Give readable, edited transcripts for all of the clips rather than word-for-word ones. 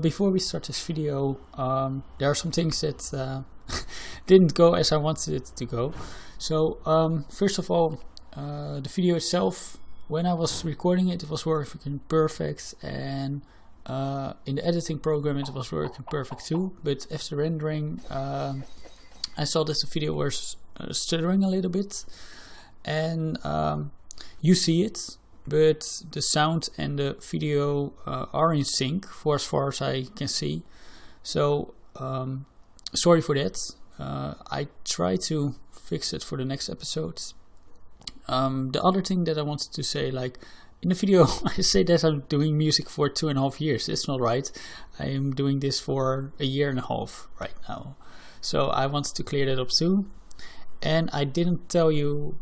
Before we start this video, there are some things that didn't go as I wanted it to go. So first of all, the video itself, when I was recording it, it was working perfect, and in the editing program it was working perfect too. But after rendering, I saw that the video was stuttering a little bit, and you see it, but the sound and the video are in sync for as far as I can see. So sorry for that. I try to fix it for the next episodes. The other thing that I wanted to say, like in the video, I say that I'm doing music for 2.5 years. It's not right. I am doing this for 1.5 years right now. So I wanted to clear that up too. And I didn't tell you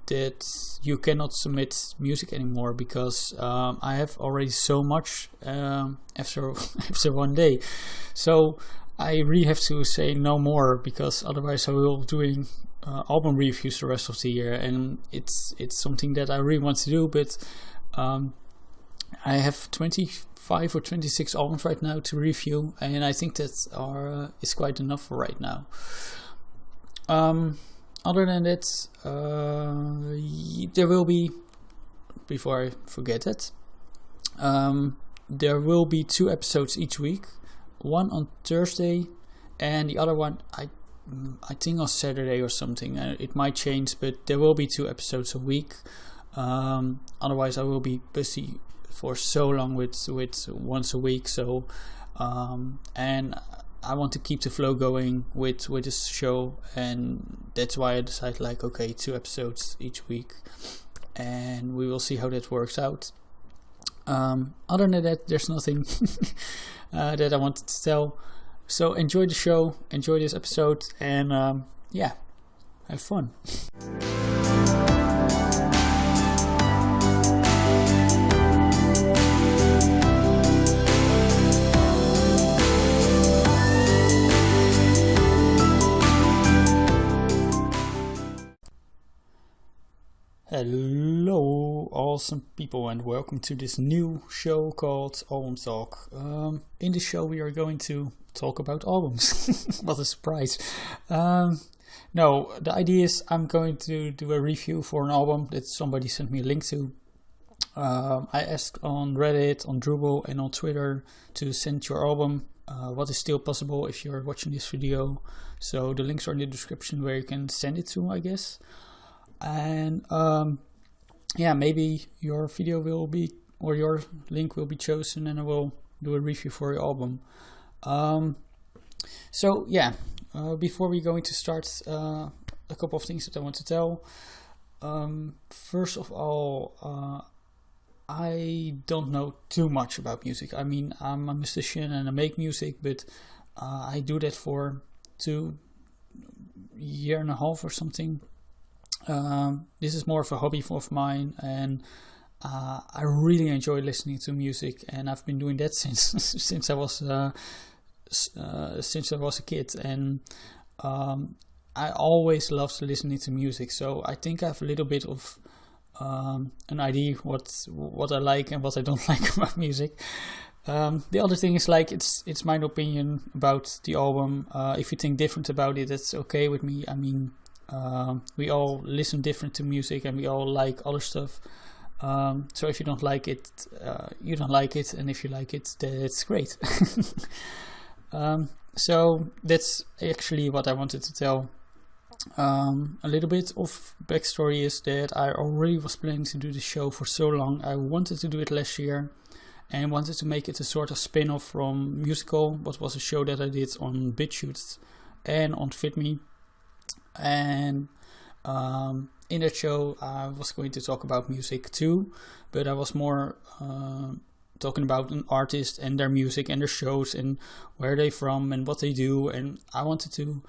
that you cannot submit music anymore, because I have already so much after one day. So I really have to say no more, because otherwise I will doing album reviews the rest of the year, and it's something that I really want to do. But I have 25 or 26 albums right now to review, and I think that is quite enough for right now. Other than that, there will be, before I forget it, there will be 2 episodes each week. One on Thursday, and the other one I think on Saturday or something. It might change, but there will be 2 episodes a week. Otherwise, I will be busy for so long with once a week. So, and I want to keep the flow going with this show, and that's why I decided, like, okay, 2 episodes each week, and we will see how that works out. Other than that, there's nothing that I wanted to tell. So enjoy the show, enjoy this episode, and yeah, have fun. Hello awesome people, and welcome to this new show called Album Talk. In this show we are going to talk about albums. What a surprise. No, the idea is I'm going to do a review for an album that somebody sent me a link to. I asked on Reddit, on Drupal, and on Twitter to send your album. What is still possible if you're watching this video. So the links are in the description where you can send it to, I guess. And yeah, maybe your video will be, or your link will be chosen, and I will do a review for your album. So yeah, before we go into start, a couple of things that I want to tell. First of all, I don't know too much about music. I mean, I'm a musician and I make music, but I do that for 2.5 years or something. This is more of a hobby of mine, and I really enjoy listening to music, and I've been doing that since I was a kid, and I always loved listening to music. So I think I have a little bit of an idea what I like and what I don't like about music. The other thing is, like, it's my opinion about the album. If you think different about it, that's okay with me. I mean, we all listen different to music, and we all like other stuff. So if you don't like it, you don't like it, and if you like it, that's great. So that's actually what I wanted to tell. A little bit of backstory is that I already was planning to do the show for so long. I wanted to do it last year, and wanted to make it a sort of spin-off from Musical, what was a show that I did on BitChute and on FitMe. And in that show I was going to talk about music too, but I was more talking about an artist and their music and their shows and where they're from and what they do, and I wanted to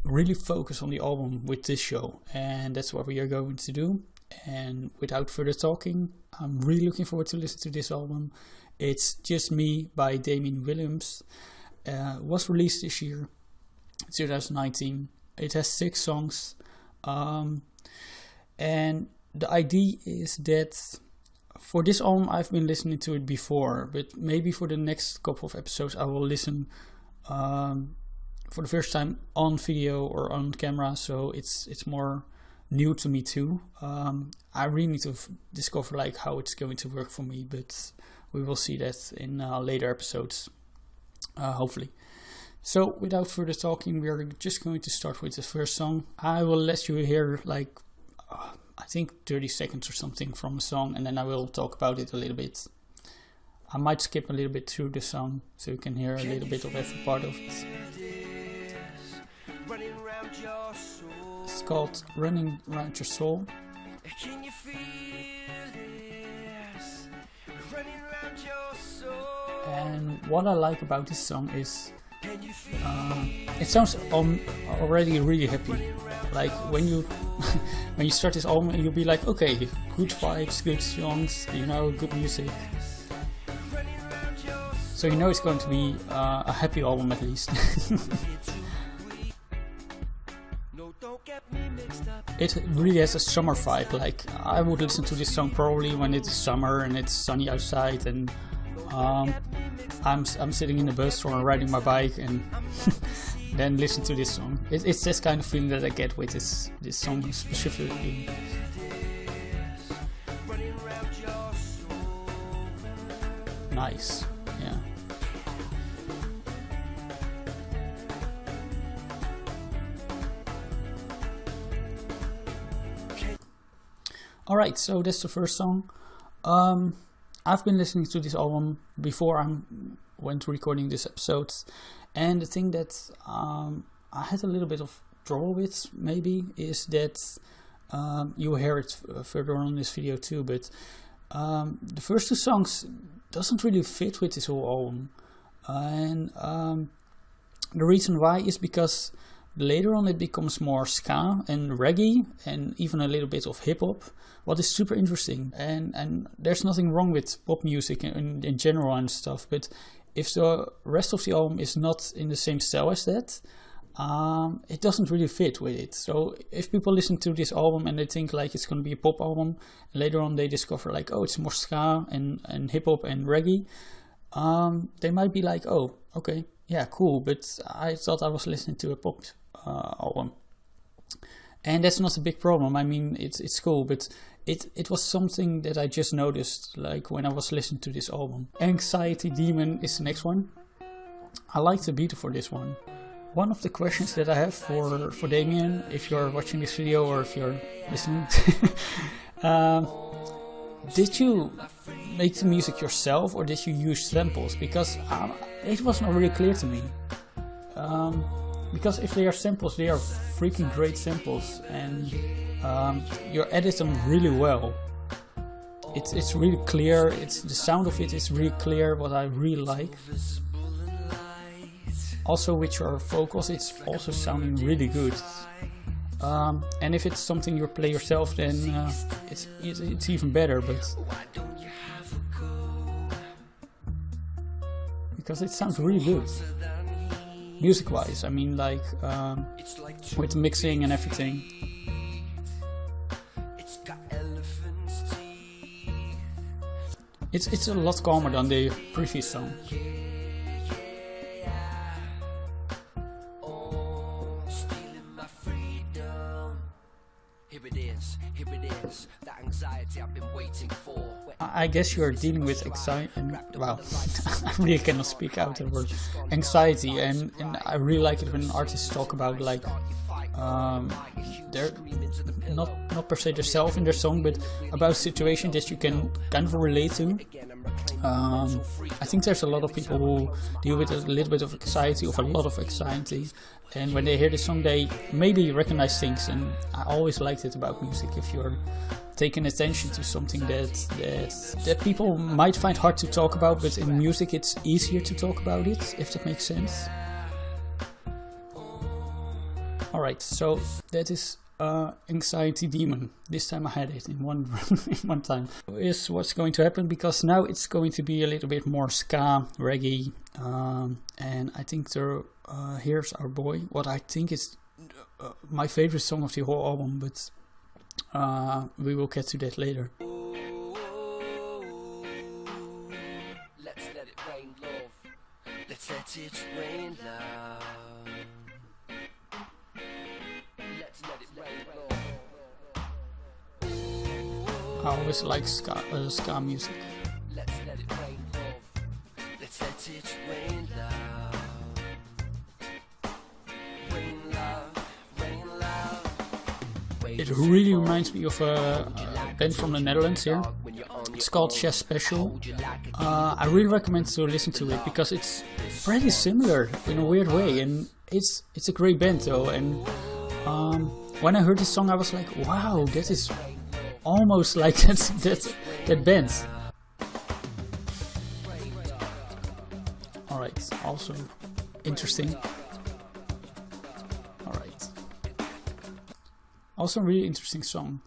really focus on the album with this show, and that's what we are going to do. And without further talking, I'm really looking forward to listen to this album. It's Just Me by Damien Williams. Was released this year, 2019. It has 6 songs, and the idea is that For this album, I've been listening to it before, but maybe for the next couple of episodes, I will listen for the first time on video or on camera, so it's more new to me too. I really need to discover like how it's going to work for me, but we will see that in later episodes, hopefully. So without further talking, we are just going to start with the first song. I will let you hear like I think 30 seconds or something from a song, and then I will talk about it a little bit. I might skip a little bit through the song so you can hear a little bit of every part of it. It's called Running Around Your Soul. Can you feel this? Running around your soul. And what I like about this song is it sounds already really happy. Like when you when you start this album, you'll be like, okay, good vibes, good songs, you know, good music. So you know it's going to be a happy album at least. It really has a summer vibe. Like I would listen to this song probably when it is summer and it's sunny outside, and I'm sitting in the bus or riding my bike and then listen to this song. It's this kind of feeling that I get with this song specifically. Nice, yeah. Alright, so that's the first song. I've been listening to this album before I went recording this episode, and the thing that I had a little bit of trouble with maybe is that you will hear it further on in this video too, but the first two songs doesn't really fit with this whole album, and the reason why is because later on it becomes more ska and reggae and even a little bit of hip-hop, what is super interesting, and there's nothing wrong with pop music in general and stuff, but if the rest of the album is not in the same style as that, it doesn't really fit with it. So if people listen to this album and they think like it's going to be a pop album, and later on they discover like, oh, it's more ska and hip-hop and reggae, they might be like, oh, okay, yeah, cool, but I thought I was listening to a pop album. And that's not a big problem. I mean, it's cool, but it was something that I just noticed, like when I was listening to this album. Anxiety Demon is the next one. I like the beat for this one. One of the questions that I have for Damien, if you're watching this video or if you're listening, did you make the music yourself or did you use samples? Because it was not really clear to me. Because if they are samples, they are freaking great samples, and you edit them really well. It's really clear. The sound of it is really clear, what I really like. Also with your vocals, it's also sounding really good. And if it's something you play yourself, then it's even better. But because it sounds really good. Music wise, I mean, like with the mixing and everything. It's a lot calmer than the previous song. I guess you are dealing with anxiety, and wow, I really cannot speak out the word anxiety, and I really like it when artists talk about like they're not per se themselves in their song, but about a situation that you can kind of relate to. I think there's a lot of people who deal with a little bit of anxiety, or a lot of anxiety, and when they hear this song they maybe recognize things, and I always liked it about music. If you're taking attention to something that people might find hard to talk about, but in music it's easier to talk about it, if that makes sense. Alright, so that is Anxiety Demon. This time I had it in one in one time. Is what's going to happen, because now it's going to be a little bit more ska, reggae, and I think here's Our Boy, what I think is my favorite song of the whole album, but we will get to that later. rain, love. Let's let it rain, love. Let's let it rain, love. I always like ska music. Let's let it rain, love. Let's let it rain, love. Rain, love. Rain, love. It really reminds me of a band from the Netherlands here. It's called Chess Special. I really recommend to listen to it because it's pretty similar in a weird way, and it's a great band though. And when I heard this song, I was like, wow, that is almost like that band. All right, also interesting. All right, also a really interesting song.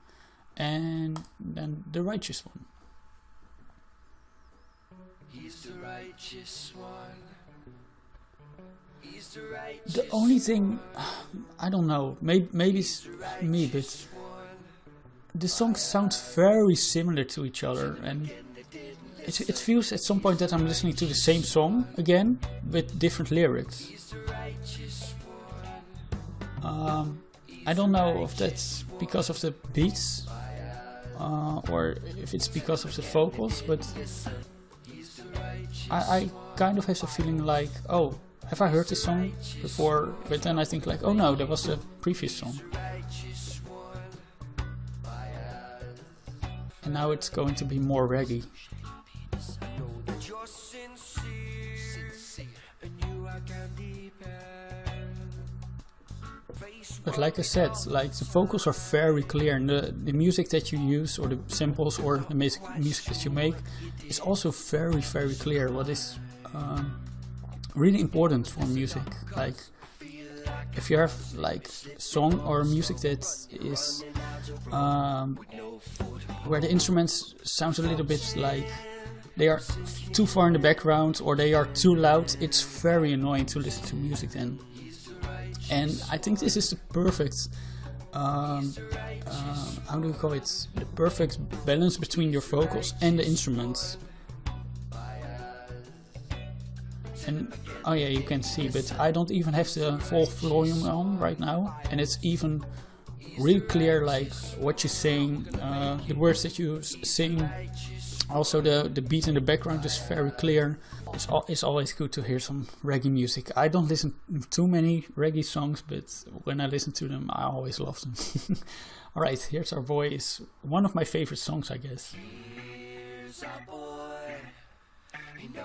And then the righteous one. He's the righteous one. He's the righteous. The only thing, I don't know, maybe it's me, but the songs sound very similar to each other, and it feels at some point that I'm listening to the same song again with different lyrics. I don't know if that's because of the beats. Or if it's because of the vocals, but I kind of have a feeling like, oh, have I heard this song before? But then I think like, oh no, that was the previous song. And now it's going to be more reggae. But like I said, like the vocals are very clear, and the music that you use, or the samples, or the music that you make, is also very, very clear. What is really important for music. Like if you have like song or music that is where the instruments sound a little bit like they are too far in the background or they are too loud, it's very annoying to listen to music then. And I think this is the perfect, how do you call it? The perfect balance between your vocals and the instruments. And oh yeah, you can see, but I don't even have the full volume on right now, and it's even really clear, like what you're saying, the words that you sing. Also the beat in the background is very clear. It's always good to hear some reggae music. I don't listen to too many reggae songs, but when I listen to them, I always love them. Alright, Here's Our Boy is one of my favorite songs, I guess.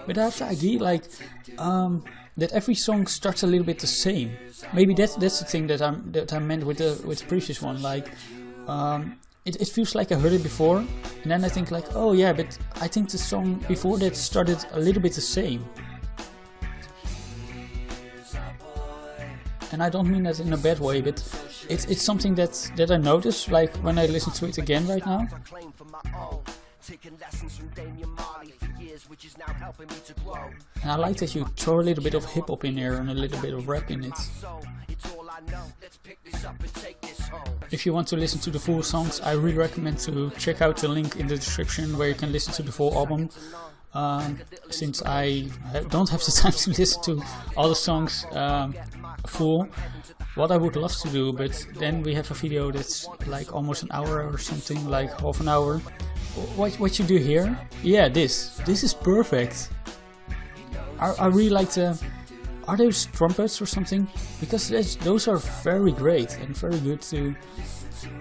But I have the idea like that every song starts a little bit the same. Maybe that's the thing that I meant with the previous one. Like it feels like I heard it before, and then I think like, oh yeah, but I think the song before that started a little bit the same. And I don't mean that in a bad way, but it's something that I notice, like when I listen to it again right now. And I like that you throw a little bit of hip hop in there and a little bit of rap in it. If you want to listen to the full songs, I really recommend to check out the link in the description where you can listen to the full album. Since I don't have the time to listen to all the songs full, what I would love to do, but then we have a video that's like almost an hour or something, like half an hour. What you do here? Yeah, this is perfect. I really like the... Are those trumpets or something? Because those are very great and very good to...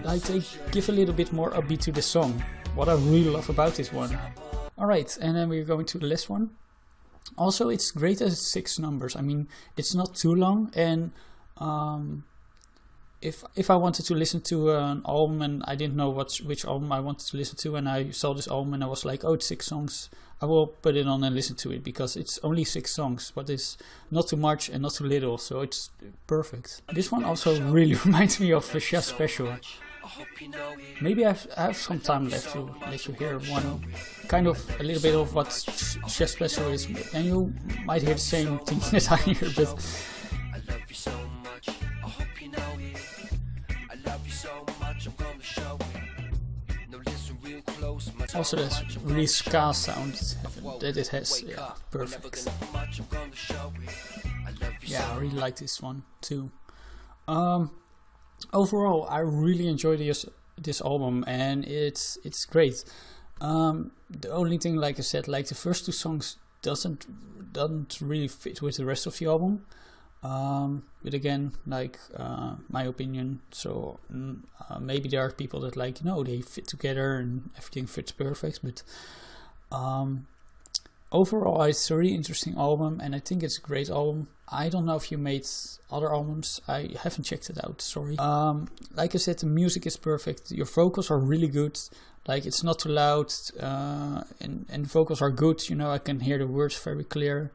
Like, they give a little bit more upbeat to the song. What I really love about this one. Alright, and then we're going to the last one. Also, it's great as 6 numbers. I mean, it's not too long, and if I wanted to listen to an album and I didn't know which album I wanted to listen to, and I saw this album and I was like, oh, it's 6 songs, I will put it on and listen to it, because it's only 6 songs, but it's not too much and not too little, so it's perfect. This one also really reminds me of Chess Special. Maybe I have some time left to let you hear one, kind of a little bit of what Chess Special is, and you might hear the same thing that I hear, but... Also, there's really ska sound. that it has. Yeah, perfect. Yeah, I really like this one too. Overall, I really enjoy this album, and it's great. The only thing, like I said, like the first two songs doesn't really fit with the rest of the album. But again, like my opinion. So maybe there are people that like, they fit together and everything fits perfect. But overall, it's a really interesting album, and I think it's a great album. I don't know if you made other albums. I haven't checked it out, sorry. Like I said, the music is perfect. Your vocals are really good. Like, it's not too loud, and vocals are good. I can hear the words very clear.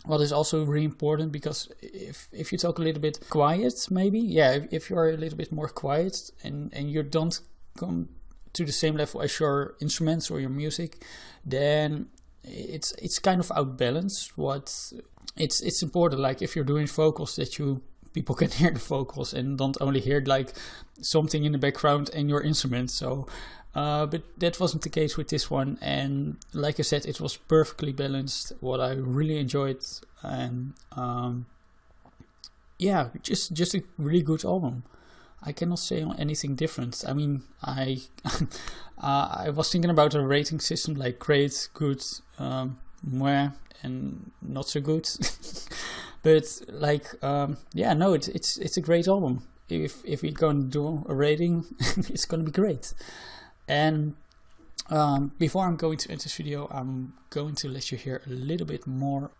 What is also really important, because if you talk a little bit quiet, maybe, if you are a little bit more quiet and you don't come to the same level as your instruments or your music, then it's kind of outbalanced. It's important, like if you're doing vocals, that people can hear the vocals and don't only hear like something in the background and your instrument. So but that wasn't the case with this one, and like I said, it was perfectly balanced, what I really enjoyed. And just a really good album. I cannot say anything different. I mean, I was thinking about a rating system, like great, good, meh, and not so good. But like, it's a great album. If we're going to do a rating, it's going to be great. And before I'm going to end this video, I'm going to let you hear a little bit more.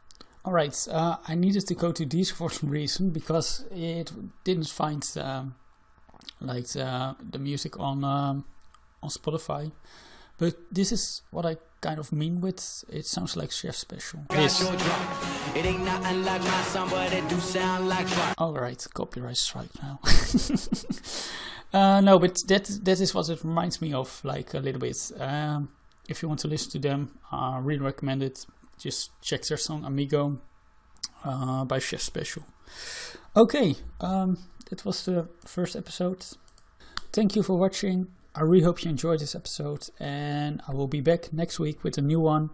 Alright, I needed to go to these for some reason, because it didn't find the music on Spotify. But this is what I kind of mean with it sounds like Chef Special. This. It ain't nothing like my song, but it do sound like fun. Alright, copyright strike now. No, but that is what it reminds me of, like a little bit. If you want to listen to them, I really recommend it. Just check their song Amigo by Chef Special. Okay, that was the first episode. Thank you for watching. I really hope you enjoyed this episode, and I will be back next week with a new one.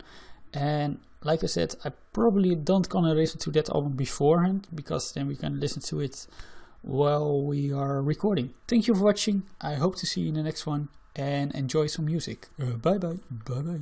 And like I said, I probably don't gonna listen to that album beforehand, because then we can listen to it while we are recording. Thank you for watching. I hope to see you in the next one, and enjoy some music. Bye bye. Bye bye.